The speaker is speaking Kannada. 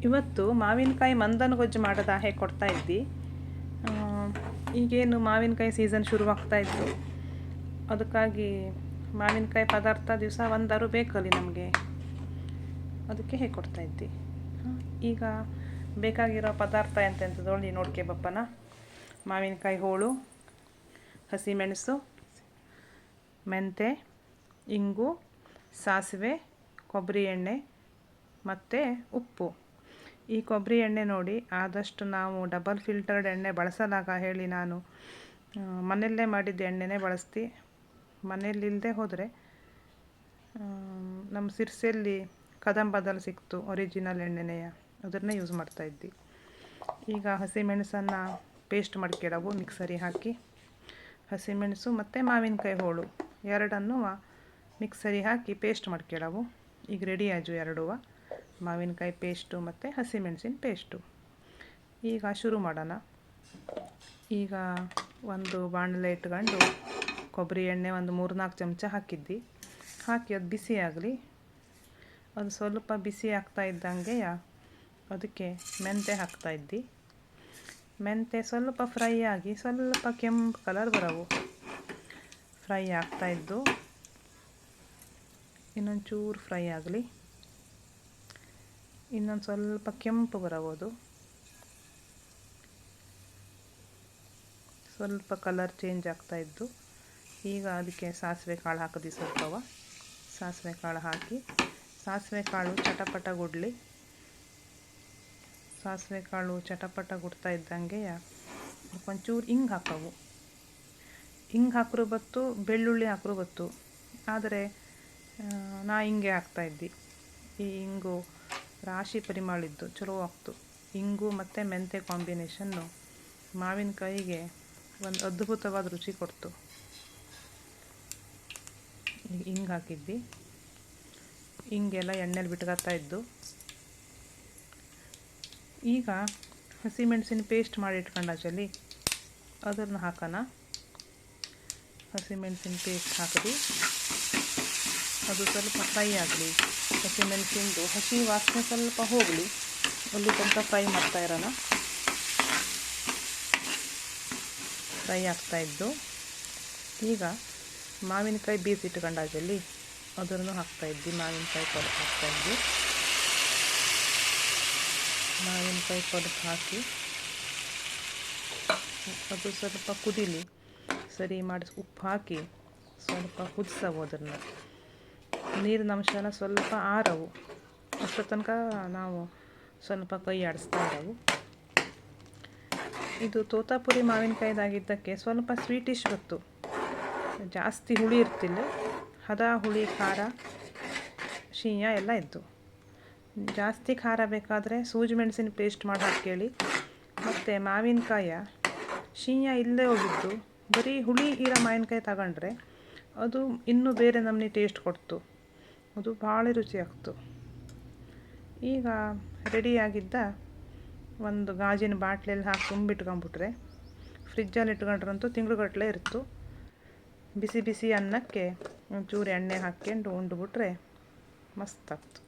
ಇವತ್ತು ಮಾವಿನಕಾಯಿ ಮಂದನ ಗೊಜ್ಜು ಮಾಡೋದು ಹೇಗೆ ಕೊಡ್ತಾ ಇದ್ದಿ. ಈಗೇನು ಮಾವಿನಕಾಯಿ ಸೀಸನ್ ಶುರುವಾಗ್ತಾ ಇತ್ತು, ಅದಕ್ಕಾಗಿ ಮಾವಿನಕಾಯಿ ಪದಾರ್ಥ ದಿವಸ ಒಂದಾರು ಬೇಕಲ್ಲಿ ನಮಗೆ, ಅದಕ್ಕೆ ಹೇಗೆ ಕೊಡ್ತಾ ಇದ್ದಿ. ಈಗ ಬೇಕಾಗಿರೋ ಪದಾರ್ಥ ಎಂತೆಂಥದ್ದು ನೋಡ್ಕೆ ಬಪ್ಪನ. ಮಾವಿನಕಾಯಿ ಹೋಳು, ಹಸಿಮೆಣಸು, ಮೆಂತೆ, ಇಂಗು, ಸಾಸಿವೆ, ಕೊಬ್ಬರಿ ಎಣ್ಣೆ ಮತ್ತು ಉಪ್ಪು. ಈ ಕೊಬ್ಬರಿ ಎಣ್ಣೆ ನೋಡಿ ಆದಷ್ಟು ನಾವು ಡಬಲ್ ಫಿಲ್ಟರ್ಡ್ ಎಣ್ಣೆ ಬಳಸಲಾಗ ಹೇಳಿ ನಾನು ಮನೆಯಲ್ಲೇ ಮಾಡಿದ್ದ ಎಣ್ಣೆನೇ ಬಳಸ್ತಿ. ಮನೆಯಲ್ಲಿಲ್ಲದೆ ಹೋದರೆ ನಮ್ಮ ಸಿರ್ಸೆಯಲ್ಲಿ ಕದಂಬದಲ್ಲಿ ಸಿಕ್ತು ಒರಿಜಿನಲ್ ಎಣ್ಣೆನೆಯ, ಅದನ್ನೇ ಯೂಸ್ ಮಾಡ್ತಾಯಿದ್ವಿ. ಈಗ ಹಸಿಮೆಣಸನ್ನು ಪೇಸ್ಟ್ ಮಾಡ್ಕೊಳ್ಳವು ಮಿಕ್ಸರಿಗೆ ಹಾಕಿ. ಹಸಿಮೆಣಸು ಮತ್ತು ಮಾವಿನಕಾಯಿ ಹೋಳು ಎರಡನ್ನೂ ಮಿಕ್ಸರಿಗೆ ಹಾಕಿ ಪೇಸ್ಟ್ ಮಾಡ್ಕೊಳ್ಳವು. ಈಗ ರೆಡಿ ಆಜು ಎರಡೂ, ಮಾವಿನಕಾಯಿ ಪೇಸ್ಟು ಮತ್ತು ಹಸಿಮೆಣಸಿನ ಪೇಸ್ಟು. ಈಗ ಶುರು ಮಾಡೋಣ. ಈಗ ಒಂದು ಬಾಣಲೆ ಇಟ್ಕೊಂಡು ಕೊಬ್ಬರಿ ಎಣ್ಣೆ ಒಂದು 3-4 ಚಮಚ ಹಾಕಿದ್ದಿ. ಹಾಕಿ ಅದು ಬಿಸಿ ಆಗಲಿ. ಅದು ಸ್ವಲ್ಪ ಬಿಸಿ ಆಗ್ತಾ ಇದ್ದಂಗೆ ಅದಕ್ಕೆ ಮೆಂತೆ ಹಾಕ್ತಾಯಿದ್ದಿ. ಮೆಂತೆ ಸ್ವಲ್ಪ ಫ್ರೈ ಆಗಿ ಸ್ವಲ್ಪ ಕೆಂಪು ಕಲರ್ ಬರವು. ಫ್ರೈ ಆಗ್ತಾಯಿದ್ದು ಇನ್ನೊಂದು ಚೂರು ಫ್ರೈ ಆಗಲಿ. ಇನ್ನೊಂದು ಸ್ವಲ್ಪ ಕೆಂಪು ಬರಬಹುದು. ಸ್ವಲ್ಪ ಕಲರ್ ಚೇಂಜ್ ಆಗ್ತಾಯಿದ್ದು ಈಗ ಅದಕ್ಕೆ ಸಾಸಿವೆ ಕಾಳು ಹಾಕಿದ್ವಿ. ಸ್ವಲ್ಪವ ಸಾಸಿವೆ ಕಾಳು ಹಾಕಿ, ಸಾಸಿವೆ ಕಾಳು ಚಟಪಟ ಗುಡ್ಲಿ. ಸಾಸಿವೆ ಕಾಳು ಚಟಪಟ ಗುಡ್ತಾ ಇದ್ದಂಗೆ ಒಂಚೂರು ಹಿಂಗೆ ಹಾಕವು. ಹಿಂಗೆ ಹಾಕಿರೋ ಬತ್ತು, ಬೆಳ್ಳುಳ್ಳಿ ಹಾಕಿರೋ ಬತ್ತು, ಆದರೆ ನಾ ಹಿಂಗೆ ಹಾಕ್ತಾಯಿದ್ದಿ. ಈ ಹಿಂಗು ರಾಶಿ ಪರಿಮಳಿದ್ದು ಚಲೋ ಆಗ್ತು. ಇಂಗು ಮತ್ತು ಮೆಂತೆ ಕಾಂಬಿನೇಷನ್ನು ಮಾವಿನಕಾಯಿಗೆ ಒಂದು ಅದ್ಭುತವಾದ ರುಚಿ ಕೊಡ್ತು. ಹಿಂಗೆ ಹಾಕಿದ್ದಿ. ಹಿಂಗೆಲ್ಲ ಎಣ್ಣೆಲಿ ಬಿಟ್ಕೊತಾ ಇದ್ದು. ಈಗ ಹಸಿಮೆಣಸಿನ ಪೇಸ್ಟ್ ಮಾಡಿ ಇಟ್ಕೊಂಡಾಚಲ್ಲಿ ಅದನ್ನು ಹಾಕೋಣ. ಹಸಿಮೆಣಸಿನ ಪೇಸ್ಟ್ ಹಾಕಿದ್ವಿ. ಅದು ಸ್ವಲ್ಪ ಫ್ರೈ ಆಗಲಿ. ಹಸಿಮೆಣಸಿಂದು ಹಸಿ ವಾಸನೆ ಸ್ವಲ್ಪ ಹೋಗಲಿ, ಅಲ್ಲಿ ತನಕ ಫ್ರೈ ಮಾಡ್ತಾ ಇರೋಣ. ಫ್ರೈ ಆಗ್ತಾಯಿದ್ದು ಈಗ ಮಾವಿನಕಾಯಿ ಬೀಸಿಟ್ಕೊಂಡಾಜಲ್ಲಿ ಅದನ್ನು ಹಾಕ್ತಾಯಿದ್ವಿ. ಮಾವಿನಕಾಯಿ ಕೊಡಕು ಹಾಕ್ತಾಯಿದ್ವಿ. ಮಾವಿನಕಾಯಿ ಕೊಡಕು ಹಾಕಿ ಅದು ಸ್ವಲ್ಪ ಕುದೀಲಿ. ಸರಿ ಮಾಡಿ ಉಪ್ಪು ಹಾಕಿ ಸ್ವಲ್ಪ ಕುದಿಸವು. ಅದನ್ನು ನೀರಿನ ಅಂಶ ಎಲ್ಲ ಸ್ವಲ್ಪ ಆರವು. ಅಷ್ಟರ ತನಕ ನಾವು ಸ್ವಲ್ಪ ಕೈ ಆಡಿಸ್ತಾ ಇರವು. ಇದು ತೋತಾಪುರಿ ಮಾವಿನಕಾಯಿದಾಗಿದ್ದಕ್ಕೆ ಸ್ವಲ್ಪ ಸ್ವೀಟಿಶ್ ಬತ್ತು. ಜಾಸ್ತಿ ಹುಳಿ ಇರ್ತಿಲ್ಲ, ಹದ ಹುಳಿ ಖಾರ ಶೀಯ ಎಲ್ಲ ಇದ್ದು. ಜಾಸ್ತಿ ಖಾರ ಬೇಕಾದರೆ ಸೂಜಿ ಮೆಣಸಿನ ಪೇಸ್ಟ್ ಮಾಡಿ ಹಾಕೇಳಿ. ಮತ್ತು ಮಾವಿನಕಾಯ ಶೀಯ ಇಲ್ಲೇ ಹೋಗಿದ್ದು ಬರೀ ಹುಳಿ ಇರೋ ಮಾವಿನಕಾಯಿ ತಗೊಂಡ್ರೆ ಅದು ಇನ್ನೂ ಬೇರೆ ನಮೂನೆ ಟೇಸ್ಟ್ ಕೊಡ್ತು. ಅದು ಭಾಳ ರುಚಿ ಆಗ್ತು. ಈಗ ರೆಡಿಯಾಗಿದ್ದ ಒಂದು ಗಾಜಿನ ಬಾಟ್ಲಲ್ಲಿ ಹಾಕಿ ತುಂಬಿಟ್ಕೊಂಬಿಟ್ರೆ ಫ್ರಿಜ್ಜಲ್ಲಿ ಇಟ್ಕೊಂಡ್ರಂತೂ ತಿಂಗಳುಗಟ್ಟಲೆ ಇರ್ತು. ಬಿಸಿ ಬಿಸಿ ಅನ್ನಕ್ಕೆ ಒಂಚೂರು ಎಣ್ಣೆ ಹಾಕ್ಕೊಂಡು ಉಂಡ್ಬಿಟ್ರೆ ಮಸ್ತಾಗ್ತು.